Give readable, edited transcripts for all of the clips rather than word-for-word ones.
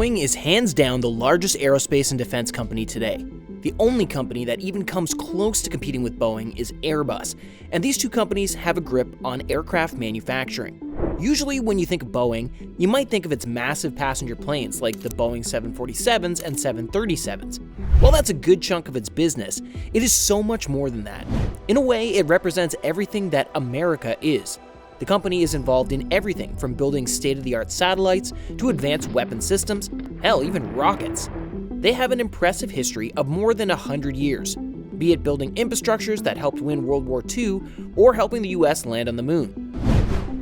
Boeing is hands down the largest aerospace and defense company today. The only company that even comes close to competing with Boeing is Airbus, and these two companies have a grip on aircraft manufacturing. Usually when you think of Boeing, you might think of its massive passenger planes like the Boeing 747s and 737s. While that's a good chunk of its business, it is so much more than that. In a way, it represents everything that America is. The company is involved in everything from building state-of-the-art satellites to advanced weapon systems, hell, even rockets. They have an impressive history of more than 100 years, be it building infrastructures that helped win World War II or helping the US land on the moon.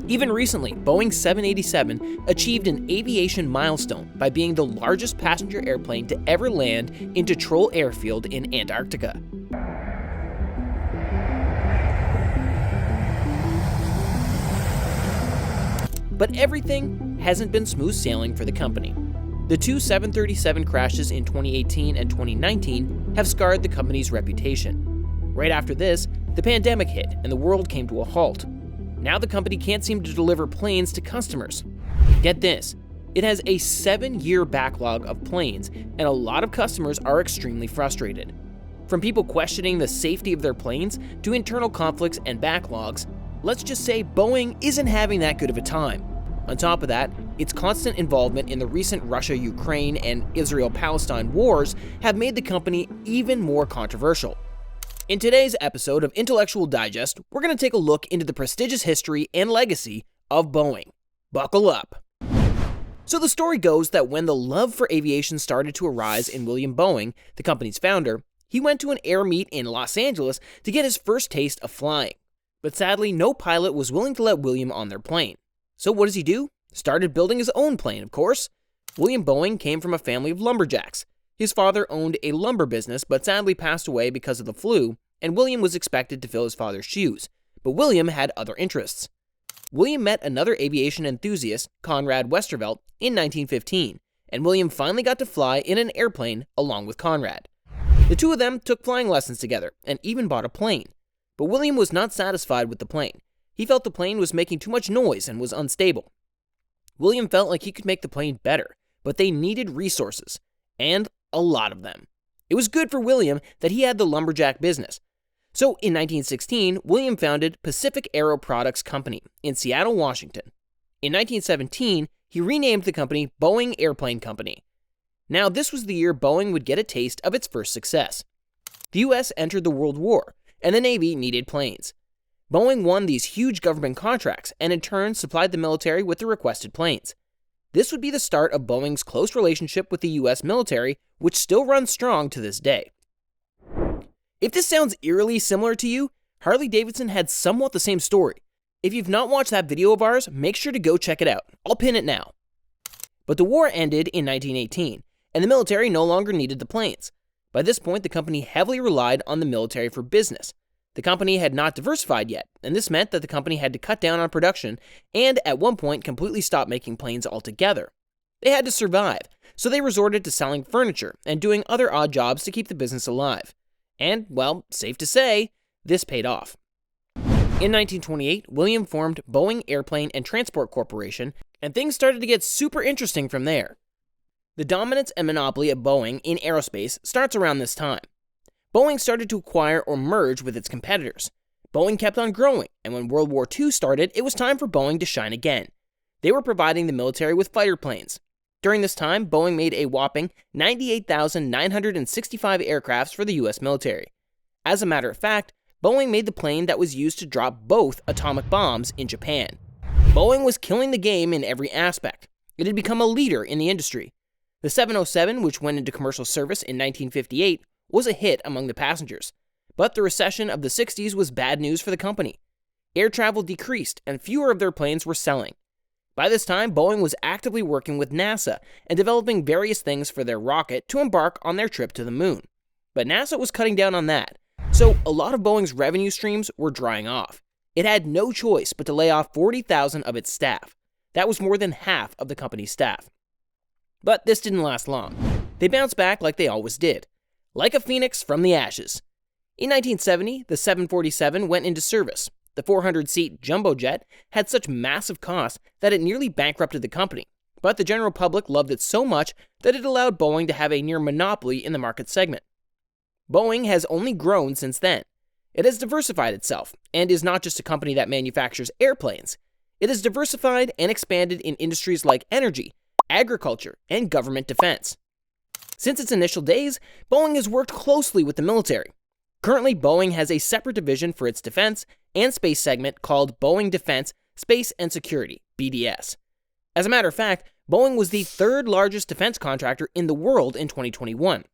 Even recently, Boeing 787 achieved an aviation milestone by being the largest passenger airplane to ever land in Troll Airfield in Antarctica. But everything hasn't been smooth sailing for the company. The two 737 crashes in 2018 and 2019 have scarred the company's reputation. Right after this, the pandemic hit and the world came to a halt. Now the company can't seem to deliver planes to customers. Get this, it has a 7-year backlog of planes, and a lot of customers are extremely frustrated. From people questioning the safety of their planes to internal conflicts and backlogs, let's just say Boeing isn't having that good of a time. On top of that, its constant involvement in the recent Russia-Ukraine and Israel-Palestine wars have made the company even more controversial. In today's episode of Intellectual Digest, we're going to take a look into the prestigious history and legacy of Boeing. Buckle up. So the story goes that when the love for aviation started to arise in William Boeing, the company's founder, he went to an air meet in Los Angeles to get his first taste of flying. But sadly, no pilot was willing to let William on their plane. So what does he do? Started building his own plane, of course. William Boeing came from a family of lumberjacks. His father owned a lumber business but sadly passed away because of the flu, and William was expected to fill his father's shoes. But William had other interests. William met another aviation enthusiast, Conrad Westervelt, in 1915, and William finally got to fly in an airplane along with Conrad. The two of them took flying lessons together and even bought a plane. But William was not satisfied with the plane. He felt the plane was making too much noise and was unstable. William felt like he could make the plane better, but they needed resources, and a lot of them. It was good for William that he had the lumberjack business. So in 1916, William founded Pacific Aero Products Company in Seattle, Washington. In 1917, he renamed the company Boeing Airplane Company. Now, this was the year Boeing would get a taste of its first success. The US entered the World War, and the Navy needed planes. Boeing won these huge government contracts and in turn supplied the military with the requested planes. This would be the start of Boeing's close relationship with the US military, which still runs strong to this day. If this sounds eerily similar to you, Harley-Davidson had somewhat the same story. If you've not watched that video of ours, make sure to go check it out. I'll pin it now. But the war ended in 1918, and the military no longer needed the planes. By this point, the company heavily relied on the military for business. The company had not diversified yet, and this meant that the company had to cut down on production and at one point completely stop making planes altogether. They had to survive, so they resorted to selling furniture and doing other odd jobs to keep the business alive. And, well, safe to say, this paid off. In 1928, William formed Boeing Airplane and Transport Corporation, and things started to get super interesting from there. The dominance and monopoly of Boeing in aerospace starts around this time. Boeing started to acquire or merge with its competitors. Boeing kept on growing, and when World War II started, it was time for Boeing to shine again. They were providing the military with fighter planes. During this time, Boeing made a whopping 98,965 aircrafts for the US military. As a matter of fact, Boeing made the plane that was used to drop both atomic bombs in Japan. Boeing was killing the game in every aspect. It had become a leader in the industry. The 707, which went into commercial service in 1958, was a hit among the passengers. But the recession of the 60s was bad news for the company. Air travel decreased, and fewer of their planes were selling. By this time, Boeing was actively working with NASA and developing various things for their rocket to embark on their trip to the moon. But NASA was cutting down on that, so a lot of Boeing's revenue streams were drying off. It had no choice but to lay off 40,000 of its staff. That was more than half of the company's staff. But this didn't last long. They bounced back like they always did, like a phoenix from the ashes. In 1970, the 747 went into service. The 400-seat jumbo jet had such massive costs that it nearly bankrupted the company. but the general public loved it so much that it allowed Boeing to have a near monopoly in the market segment. Boeing has only grown since then. It has diversified itself, and is not just a company that manufactures airplanes. It has diversified and expanded in industries like energy, agriculture, and government defense. Since its initial days, Boeing has worked closely with the military. Currently, Boeing has a separate division for its defense and space segment called Boeing Defense, Space and Security, BDS. As a matter of fact, Boeing was the third largest defense contractor in the world in 2021.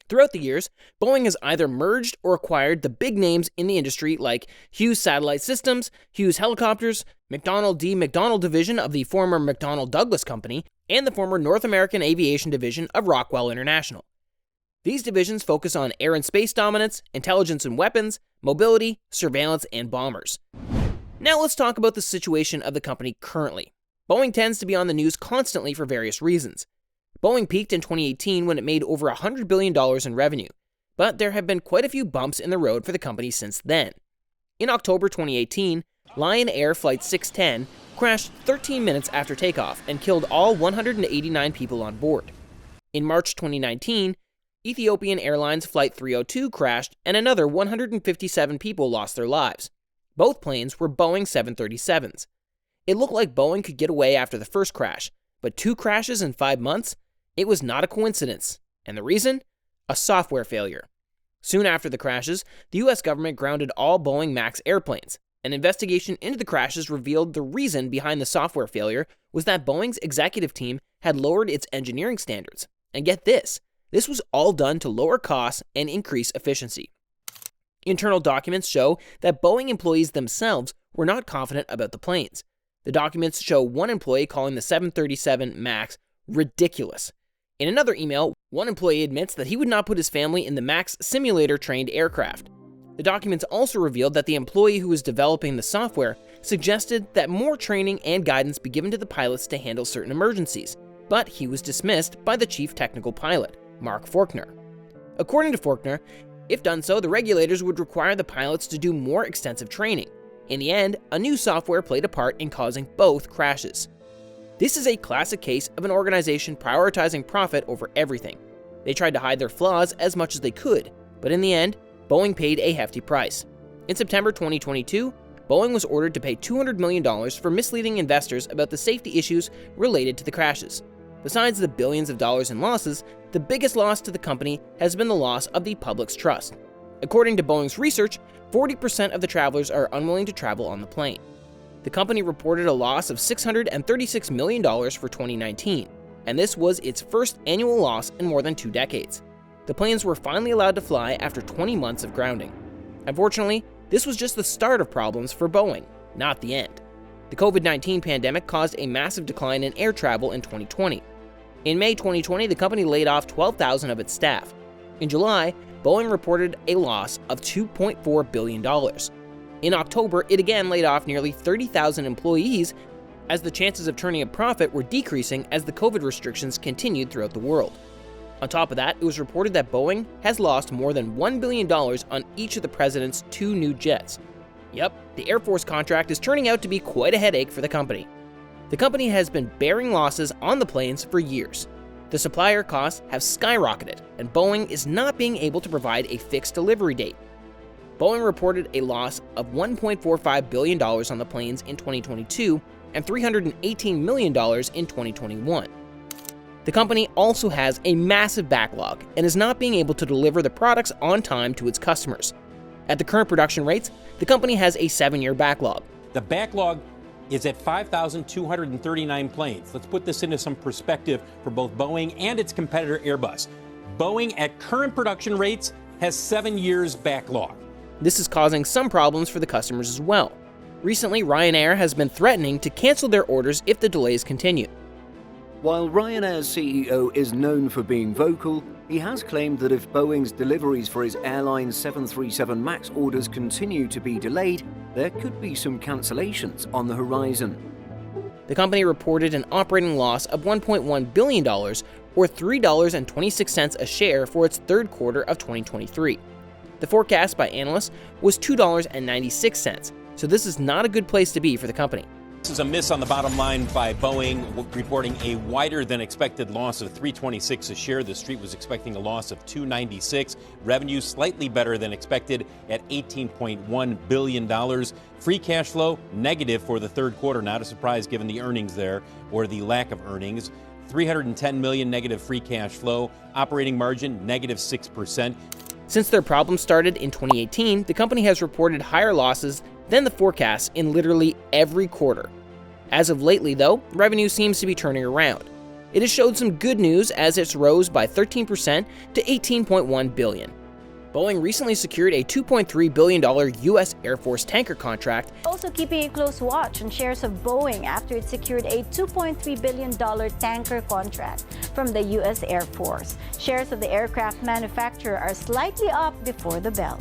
Throughout the years, Boeing has either merged or acquired the big names in the industry like Hughes Satellite Systems, Hughes Helicopters, McDonnell D. McDonnell division of the former McDonnell Douglas Company, and the former North American Aviation division of Rockwell International. These divisions focus on air and space dominance, intelligence and weapons, mobility, surveillance, and bombers. Now let's talk about the situation of the company currently. Boeing tends to be on the news constantly for various reasons. Boeing peaked in 2018 when it made over $100 billion in revenue, but there have been quite a few bumps in the road for the company since then. In October 2018, Lion Air Flight 610 crashed 13 minutes after takeoff and killed all 189 people on board. In March 2019, Ethiopian Airlines Flight 302 crashed and another 157 people lost their lives. Both planes were Boeing 737s. It looked like Boeing could get away after the first crash, but 2 crashes in 5 months? It was not a coincidence. And the reason? A software failure. Soon after the crashes, the US government grounded all Boeing MAX airplanes. An investigation into the crashes revealed the reason behind the software failure was that Boeing's executive team had lowered its engineering standards. And get this was all done to lower costs and increase efficiency. Internal documents show that Boeing employees themselves were not confident about the planes. The documents show one employee calling the 737 MAX ridiculous. In another email, one employee admits that he would not put his family in the MAX simulator-trained aircraft. The documents also revealed that the employee who was developing the software suggested that more training and guidance be given to the pilots to handle certain emergencies, but he was dismissed by the chief technical pilot, Mark Faulkner. According to Faulkner, if done so, the regulators would require the pilots to do more extensive training. In the end, a new software played a part in causing both crashes. This is a classic case of an organization prioritizing profit over everything. They tried to hide their flaws as much as they could, but in the end, Boeing paid a hefty price. In September 2022, Boeing was ordered to pay $200 million for misleading investors about the safety issues related to the crashes. Besides the billions of dollars in losses, the biggest loss to the company has been the loss of the public's trust. According to Boeing's research, 40% of the travelers are unwilling to travel on the plane. The company reported a loss of $636 million for 2019, and this was its first annual loss in more than 2 decades. The planes were finally allowed to fly after 20 months of grounding. Unfortunately, this was just the start of problems for Boeing, not the end. The COVID-19 pandemic caused a massive decline in air travel in 2020. In May 2020, the company laid off 12,000 of its staff. In July, Boeing reported a loss of $2.4 billion. In October, it again laid off nearly 30,000 employees as the chances of turning a profit were decreasing as the COVID restrictions continued throughout the world. On top of that, it was reported that Boeing has lost more than $1 billion on each of the president's 2 new jets. Yep, the Air Force contract is turning out to be quite a headache for the company. The company has been bearing losses on the planes for years. The supplier costs have skyrocketed, and Boeing is not being able to provide a fixed delivery date. Boeing reported a loss of $1.45 billion on the planes in 2022 and $318 million in 2021. The company also has a massive backlog and is not being able to deliver the products on time to its customers. At the current production rates, the company has a 7-year backlog. The backlog is at 5,239 planes. Let's put this into some perspective for both Boeing and its competitor Airbus. Boeing at current production rates has 7 years backlog. This is causing some problems for the customers as well. Recently, Ryanair has been threatening to cancel their orders if the delays continue. While Ryanair's CEO is known for being vocal, he has claimed that if Boeing's deliveries for his airline's 737 MAX orders continue to be delayed, there could be some cancellations on the horizon. The company reported an operating loss of $1.1 billion, or $3.26 a share for its third quarter of 2023. The forecast by analysts was $2.96, so this is not a good place to be for the company. This is a miss on the bottom line by Boeing, reporting a wider than expected loss of $3.26 a share. The street was expecting a loss of $2.96. Revenue slightly better than expected at $18.1 billion. Free cash flow negative for the third quarter. Not a surprise given the earnings there, or the lack of earnings. $310 million negative free cash flow. Operating margin negative 6%. Since their problems started in 2018, the company has reported higher losses than the forecasts in literally every quarter. As of lately, though, revenue seems to be turning around. It has showed some good news as it's rose by 13% to $18.1 billion. Boeing recently secured a $2.3 billion U.S. Air Force tanker contract. Also keeping a close watch on shares of Boeing after it secured a $2.3 billion tanker contract from the U.S. Air Force. Shares of the aircraft manufacturer are slightly up before the bell.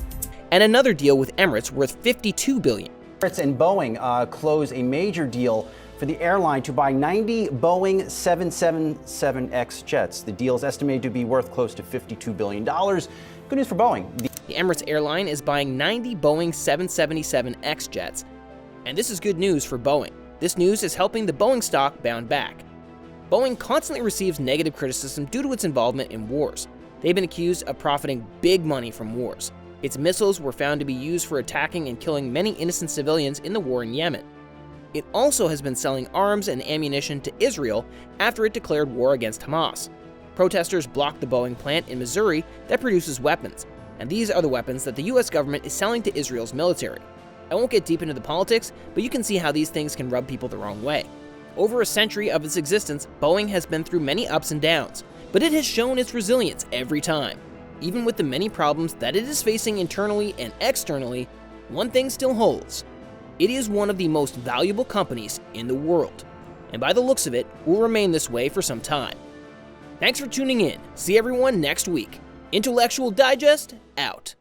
And another deal with Emirates worth $52 billion. Emirates and Boeing closed a major deal for the airline to buy 90 Boeing 777X jets. The deal is estimated to be worth close to $52 billion. Good news for Boeing. The Emirates airline is buying 90 Boeing 777X jets, and this is good news for Boeing. This news is helping the Boeing stock bounce back. Boeing constantly receives negative criticism due to its involvement in wars. They've been accused of profiting big money from wars. Its missiles were found to be used for attacking and killing many innocent civilians in the war in Yemen. It also has been selling arms and ammunition to Israel after it declared war against Hamas. Protesters blocked the Boeing plant in Missouri that produces weapons, and these are the weapons that the US government is selling to Israel's military. I won't get deep into the politics, but you can see how these things can rub people the wrong way. Over a century of its existence, Boeing has been through many ups and downs, but it has shown its resilience every time. Even with the many problems that it is facing internally and externally, one thing still holds. It is one of the most valuable companies in the world, and by the looks of it, will remain this way for some time. Thanks for tuning in. See everyone next week. Intellectual Digest, out.